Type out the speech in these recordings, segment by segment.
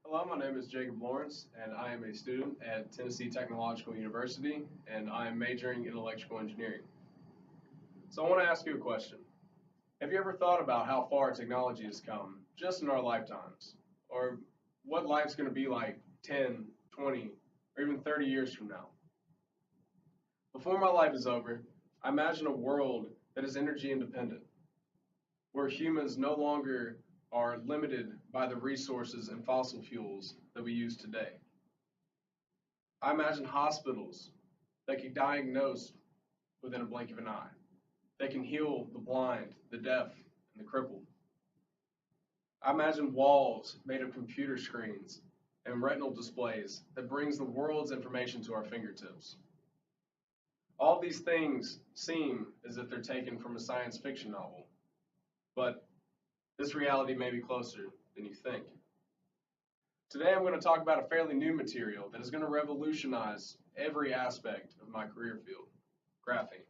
Hello, my name is Jacob Lawrence, and I am a student at Tennessee Technological University, and I am majoring in electrical engineering. So I want to ask you a question. Have you ever thought about how far technology has come just in our lifetimes? Or what life's going to be like 10, 20, or even 30 years from now? Before my life is over, I imagine a world that is energy independent, where humans no longer are limited by the resources and fossil fuels that we use today. I imagine hospitals that can diagnose within a blink of an eye. They can heal the blind, the deaf, and the crippled. I imagine walls made of computer screens and retinal displays that brings the world's information to our fingertips. All these things seem as if they're taken from a science fiction novel, but this reality may be closer than you think. Today I'm going to talk about a fairly new material that is going to revolutionize every aspect of my career field, graphene.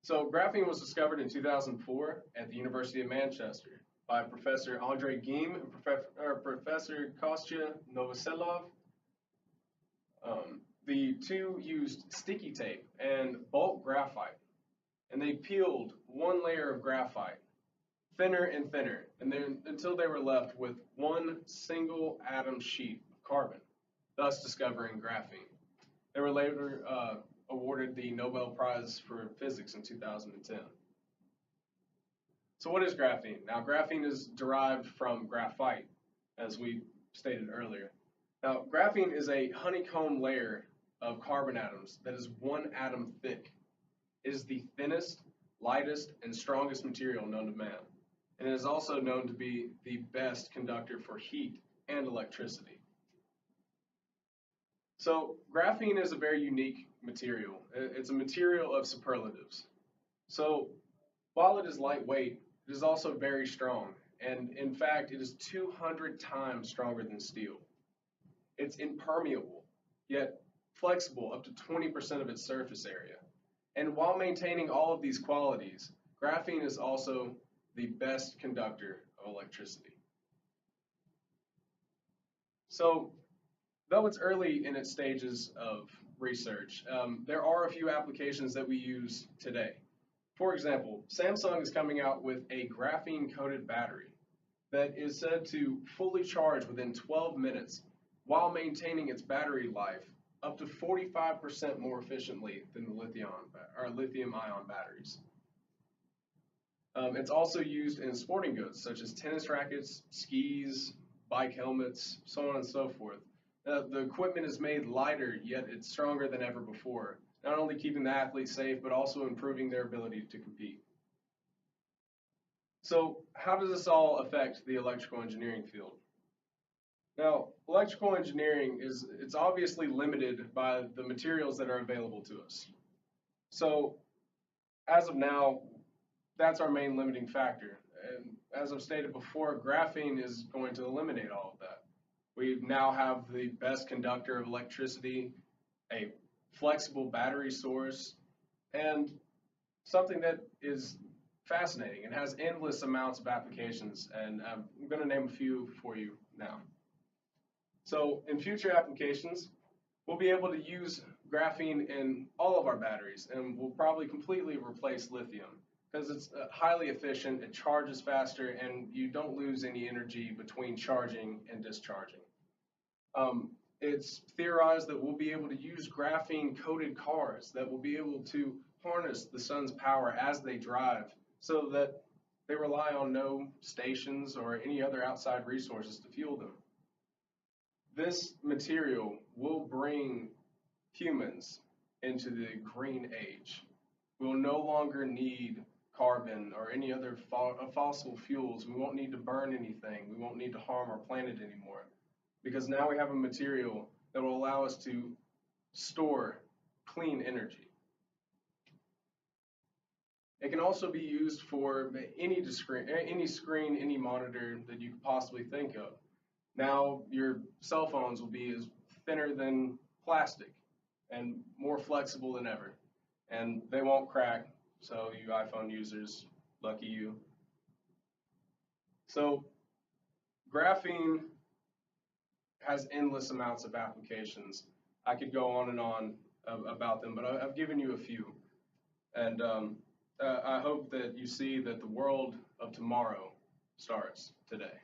So graphene was discovered in 2004 at the University of Manchester by Professor Andrei Geim and Professor Kostya Novoselov. The two used sticky tape and bulk graphite, and they peeled one layer of graphite thinner and thinner, and then until they were left with one single atom sheet of carbon, thus discovering graphene. They were later awarded the Nobel Prize for Physics in 2010. So what is graphene? Now graphene is derived from graphite, as we stated earlier. Now graphene is a honeycomb layer of carbon atoms that is one atom thick. It is the thinnest, lightest, and strongest material known to man, and it is also known to be the best conductor for heat and electricity. So graphene is a very unique material. It's a material of superlatives. So while it is lightweight, it is also very strong, and in fact, it is 200 times stronger than steel. It's impermeable, yet flexible up to 20% of its surface area. And while maintaining all of these qualities, graphene is also the best conductor of electricity. So, though it's early in its stages of research, there are a few applications that we use today. For example, Samsung is coming out with a graphene coated battery that is said to fully charge within 12 minutes while maintaining its battery life up to 45% more efficiently than the lithium ion batteries. It's also used in sporting goods such as tennis rackets, skis, bike helmets, so on and so forth. The equipment is made lighter, yet it's stronger than ever before, not only keeping the athlete safe, but also improving their ability to compete. So how does this all affect the electrical engineering field? Now, electrical engineering it's obviously limited by the materials that are available to us. So as of now, that's our main limiting factor. And as I've stated before, graphene is going to eliminate all of that. We now have the best conductor of electricity, a flexible battery source, and something that is fascinating and has endless amounts of applications. And I'm going to name a few for you now. So in future applications, we'll be able to use graphene in all of our batteries, and we'll probably completely replace lithium because it's highly efficient, it charges faster, and you don't lose any energy between charging and discharging. It's theorized that we'll be able to use graphene coated cars that will be able to harness the sun's power as they drive so that they rely on no stations or any other outside resources to fuel them. This material will bring humans into the green age. We will no longer need carbon or any other fossil fuels. We won't need to burn anything. We won't need to harm our planet anymore because now we have a material that will allow us to store clean energy. It can also be used for any screen, any monitor that you could possibly think of. Now your cell phones will be as thinner than plastic and more flexible than ever. And they won't crack, so you iPhone users, lucky you. So Graphene has endless amounts of applications. I could go on and on about them, but I've given you a few. And I hope that you see that the world of tomorrow starts today.